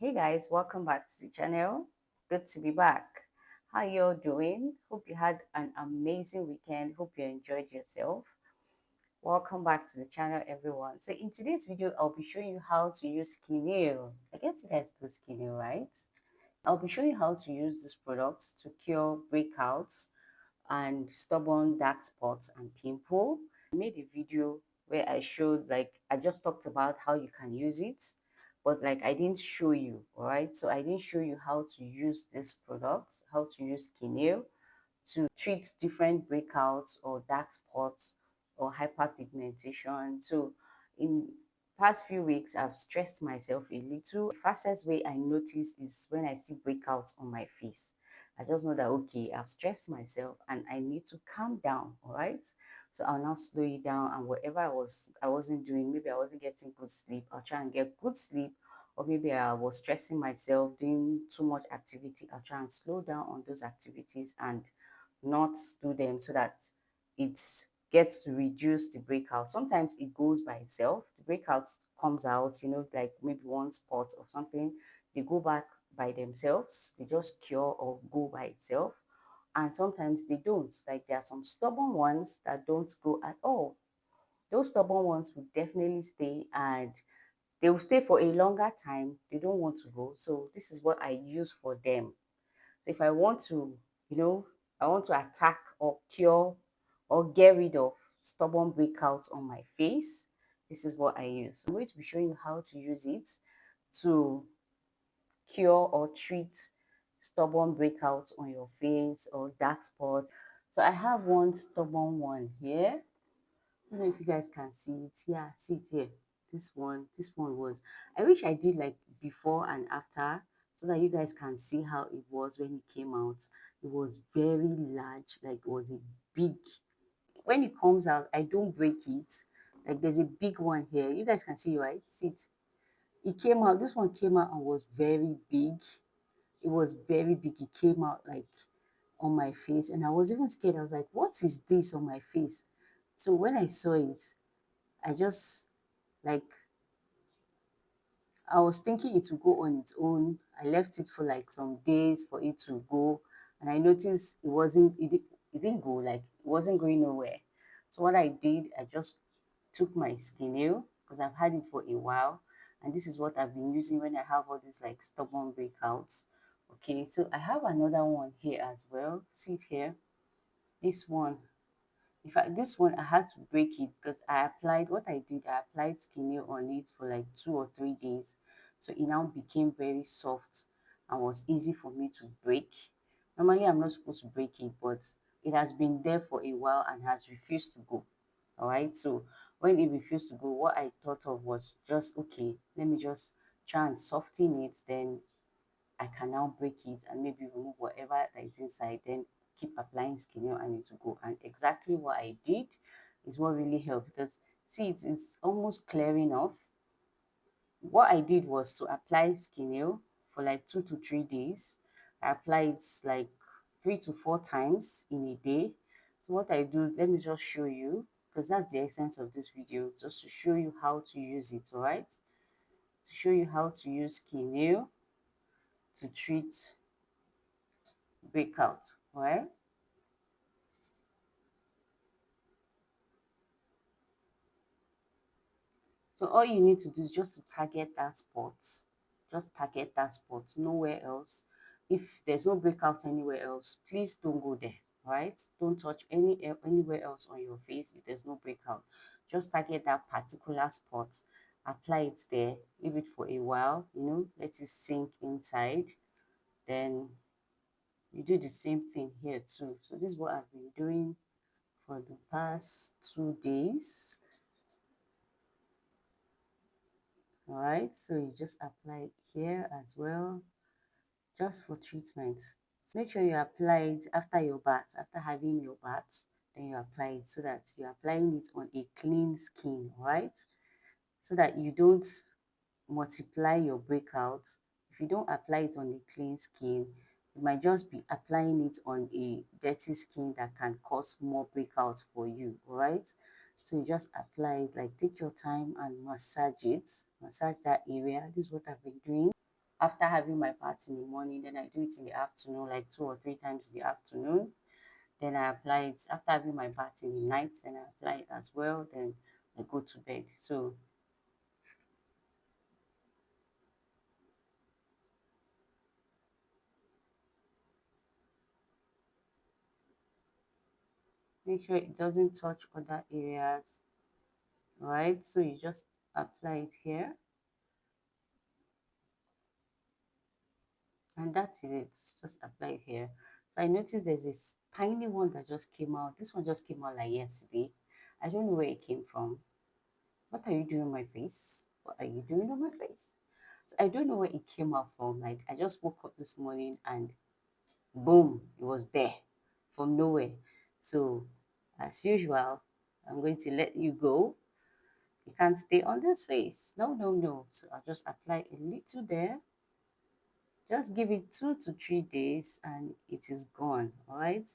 Hey guys, welcome back to the channel. Good to be back. How you all doing? Hope you had an amazing weekend. Hope you enjoyed yourself. Welcome back to the channel, everyone. So in today's video, I'll be showing you how to use Skineal. I guess you guys do Skineal, right? I'll be showing you how to use this product to cure breakouts and stubborn dark spots and pimple. I made a video where I showed, like, I just talked about how you can use it, but like I didn't show you, all right? So I didn't show you how to use this product, how to use Skineal to treat different breakouts or dark spots or hyperpigmentation. So in past few weeks, I've stressed myself a little. The fastest way I notice is when I see breakouts on my face. I just know that, okay, I've stressed myself and I need to calm down, all right? So I'll now slow it down, and whatever I wasn't doing, maybe I wasn't getting good sleep, I'll try and get good sleep. Or maybe I was stressing myself, doing too much activity, I'll try and slow down on those activities and not do them, so that it gets to reduce the breakout. Sometimes it goes by itself. The breakout comes out, like maybe one spot or something. They go back by themselves. They just cure or go by itself. And sometimes they don't. Like there are some stubborn ones that don't go at all. Those stubborn ones will definitely stay, and they will stay for a longer time. They don't want to go. So this is what I use for them. So if I want to, you know, I want to attack or cure or get rid of stubborn breakouts on my face, this is what I use. I'm going to be showing you how to use it to cure or treat stubborn breakouts on your face or dark spots. So I have one stubborn one here. I don't know if you guys can see it. Yeah, see it here. This one was. I wish I did like before and after, so that you guys can see how it was when it came out. It was very large, like it was a big. When it comes out, I don't break it. Like there's a big one here. You guys can see, right? See it. It came out. This one came out and was very big. It was very big. It came out like on my face, and I was even scared. I was like, "What is this on my face?" So when I saw it, I just like I was thinking it would go on its own. I left it for like some days for it to go, and I noticed it didn't go, like it wasn't going nowhere. So what I did, I just took my Skineal, because I've had it for a while, and this is what I've been using when I have all these like stubborn breakouts. Okay, so I have another one here as well. See it here. This one, in fact, this one I had to break it because I applied Skineal on it for like 2 or 3 days. So it now became very soft and was easy for me to break. Normally, I'm not supposed to break it, but it has been there for a while and has refused to go. All right. So when it refused to go, what I thought of was just, okay, let me just try and soften it. Then I can now break it and maybe remove whatever that is inside, then keep applying Skineal and it will go. And exactly what I did is what really helped, because see, it is almost clearing off. What I did was to apply Skineal for like 2 to 3 days. I applied it like 3 to 4 times in a day. So what I do, let me just show you, because that's the essence of this video, just to show you how to use it, all right? To show you how to use Skineal to treat breakout, right? So all you need to do is just to target that spot. Just target that spot, nowhere else. If there's no breakout anywhere else, please don't go there, right? Don't touch anywhere else on your face if there's no breakout. Just target that particular spot, apply it there, leave it for a while, let it sink inside. Then you do the same thing here too. So this is what I've been doing for the past 2 days. All right, so you just apply it here as well, just for treatment. So make sure you apply it after your bath, after having your bath, then you apply it, so that you're applying it on a clean skin, right? So that you don't multiply your breakouts. If you don't apply it on a clean skin, you might just be applying it on a dirty skin that can cause more breakouts for you, all right? So you just apply it, like take your time and massage it, massage that area. This is what I've been doing. after having my bath in the morning, then I do it in the afternoon, like 2 or 3 times in the afternoon. Then I apply it after having my bath in the night, then I apply it as well. Then I go to bed. So make sure it doesn't touch other areas, right? So you just apply it here, and that is it. Just apply it here. So I noticed there's this tiny one that just came out. This one just came out like yesterday. I don't know where it came from. What are you doing on my face? What are you doing on my face? So I don't know where it came out from. Like I just woke up this morning and boom, it was there from nowhere. So as usual, I'm going to let you go. You can't stay on this face. No, no, no. So I'll just apply a little there. Just give it 2 to 3 days and it is gone. All right.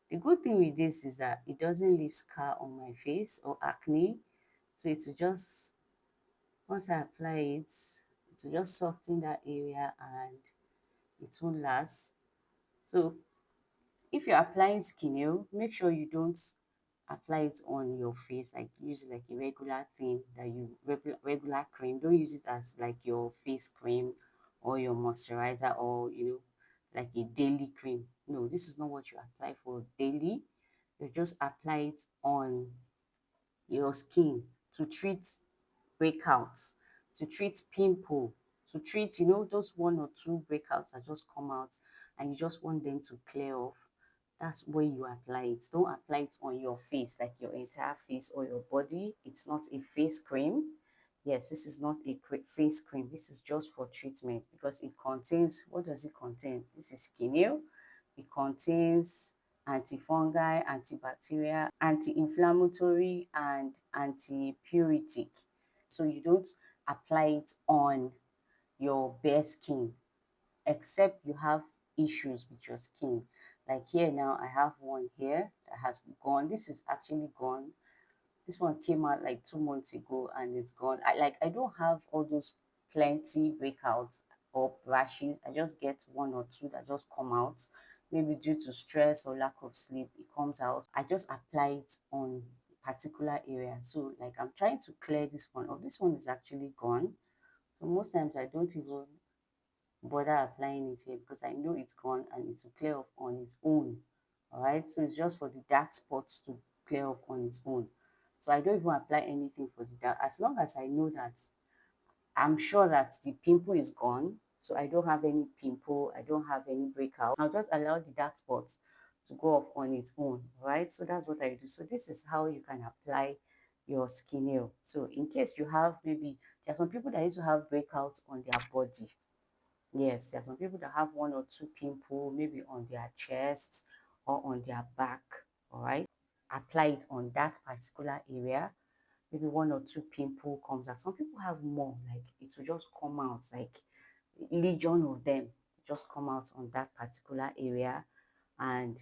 The good thing with this is that it doesn't leave scar on my face or acne. So it's just once I apply it, it will just soften that area and it won't last. So if you're applying Skineal, make sure you don't apply it on your face, like use it like a regular thing that you regular cream. Don't use it as like your face cream or your moisturizer or like a daily cream. No, this is not what you apply for daily. You just apply it on your skin to treat breakouts, to treat pimple, to treat, those 1 or 2 breakouts that just come out and you just want them to clear off. That's where you apply it. Don't apply it on your face, like your entire face or your body. It's not a face cream. Yes, this is not a face cream. This is just for treatment because it contains, what does it contain? This is Skineal. It contains antifungal, antibacterial, anti-inflammatory, and antipyretic. So you don't apply it on your bare skin except you have issues with your skin. Like here now, I have one here that has gone. This is actually gone. This one came out like 2 months ago and it's gone. I don't have all those plenty breakouts or rashes. I just get 1 or 2 that just come out. Maybe due to stress or lack of sleep, it comes out. I just apply it on particular area. So like I'm trying to clear this one. Oh, this one is actually gone. So most times I don't even bother applying it here because I know it's gone and it will clear off on its own. All right, so it's just for the dark spots to clear off on its own. So I don't even apply anything for the dark as long as I know that I'm sure that the pimple is gone. So I don't have any pimple, I don't have any breakout. I'll just allow the dark spots to go off on its own. Right, so that's what I do. So this is how you can apply your Skineal. So in case you have, maybe there are some people that used to have breakouts on their body. Yes, there are some people that have 1 or 2 pimple, maybe on their chest or on their back. All right. Apply it on that particular area. Maybe 1 or 2 pimple comes out. Some people have more, like it will just come out, like legion of them just come out on that particular area. And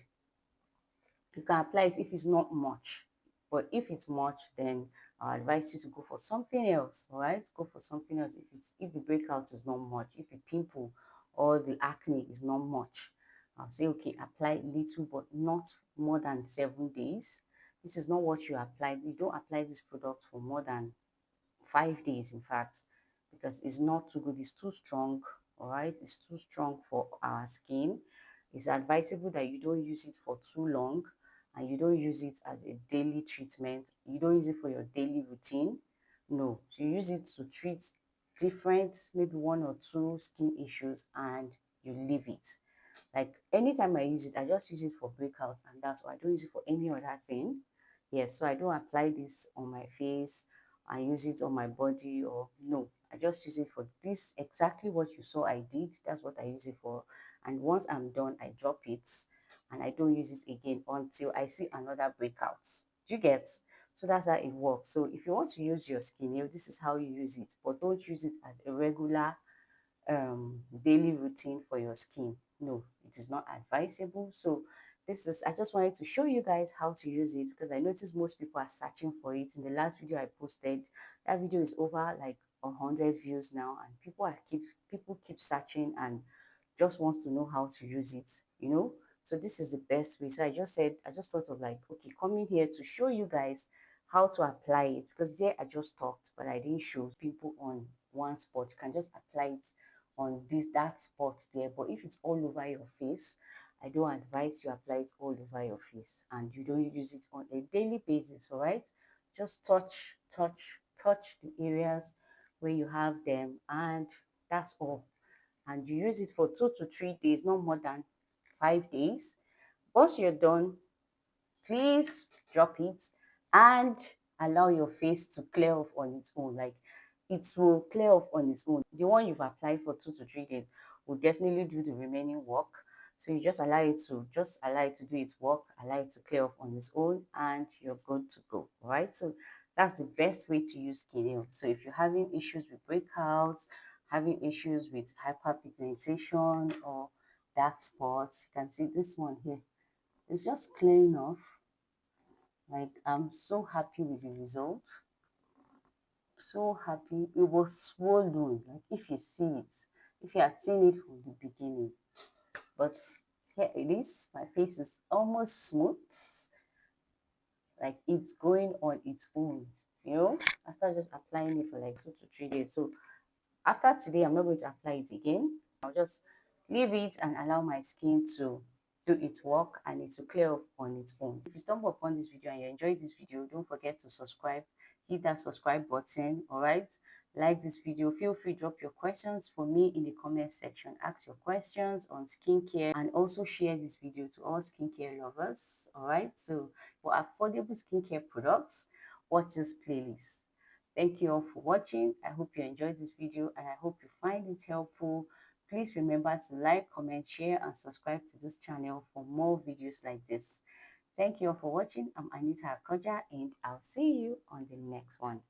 you can apply it if it's not much. But if it's much, then I advise you to go for something else. All right, go for something else if the breakout is not much, if the pimple or the acne is not much. I'll say okay, apply little, but not more than 7 days. This is not what you apply. You don't apply this product for more than 5 days, in fact, because it's not too good. It's too strong. All right, it's too strong for our skin. It's advisable that you don't use it for too long and you don't use it as a daily treatment. You don't use it for your daily routine. No, so you use it to treat different, maybe 1 or 2 skin issues and you leave it. Like anytime I use it, I just use it for breakouts and that's why I don't use it for any other thing. Yes, so I don't apply this on my face. I use it on my body or no. I just use it for this exactly what you saw I did. That's what I use it for. And once I'm done, I drop it and I don't use it again until I see another breakout. Do you get? So that's how it works. So if you want to use your Skineal, this is how you use it, but don't use it as a regular daily routine for your skin. No, it is not advisable. So this is, I just wanted to show you guys how to use it because I noticed most people are searching for it. In the last video I posted, that video is over like 100 views now, and people keep searching and just wants to know how to use it, you know. So this is the best way. So I just thought of like, okay, coming here to show you guys how to apply it, because there I just talked, but I didn't show people on one spot. You can just apply it on that spot there. But if it's all over your face, I don't advise you apply it all over your face, and you don't use it on a daily basis, all right? Just touch the areas where you have them, and that's all. And you use it for 2 to 3 days, not more than 5 days. Once you're done, please drop it and allow your face to clear off on its own. Like, it will clear off on its own. The one you've applied for 2 to 3 days will definitely do the remaining work. So you just allow it to do its work, allow it to clear off on its own, and you're good to go. All right. So that's the best way to use Skineal. So if you're having issues with breakouts, having issues with hyperpigmentation or dark spots, you can see this one here. It's just clearing off. Like, I'm so happy with the result. So happy. It was swollen. Like, if you see it, if you had seen it from the beginning. But here it is. My face is almost smooth. Like, it's going on its own, you know, after just applying it for like 2 to 3 days. So after today, I'm not going to apply it again. I'll just leave it and allow my skin to do its work, and it will clear up on its own. If you stumble upon this video and you enjoyed this video, don't forget to subscribe. Hit that subscribe button, all right? Like this video. Feel free to drop your questions for me in the comment section. Ask your questions on skincare, and also share this video to all skincare lovers, all right? So for affordable skincare products, watch this playlist. Thank you all for watching. I hope you enjoyed this video, and I hope you find it helpful. Please remember to like, comment, share, and subscribe to this channel for more videos like this. Thank you all for watching. I'm Anita Akoja, and I'll see you on the next one.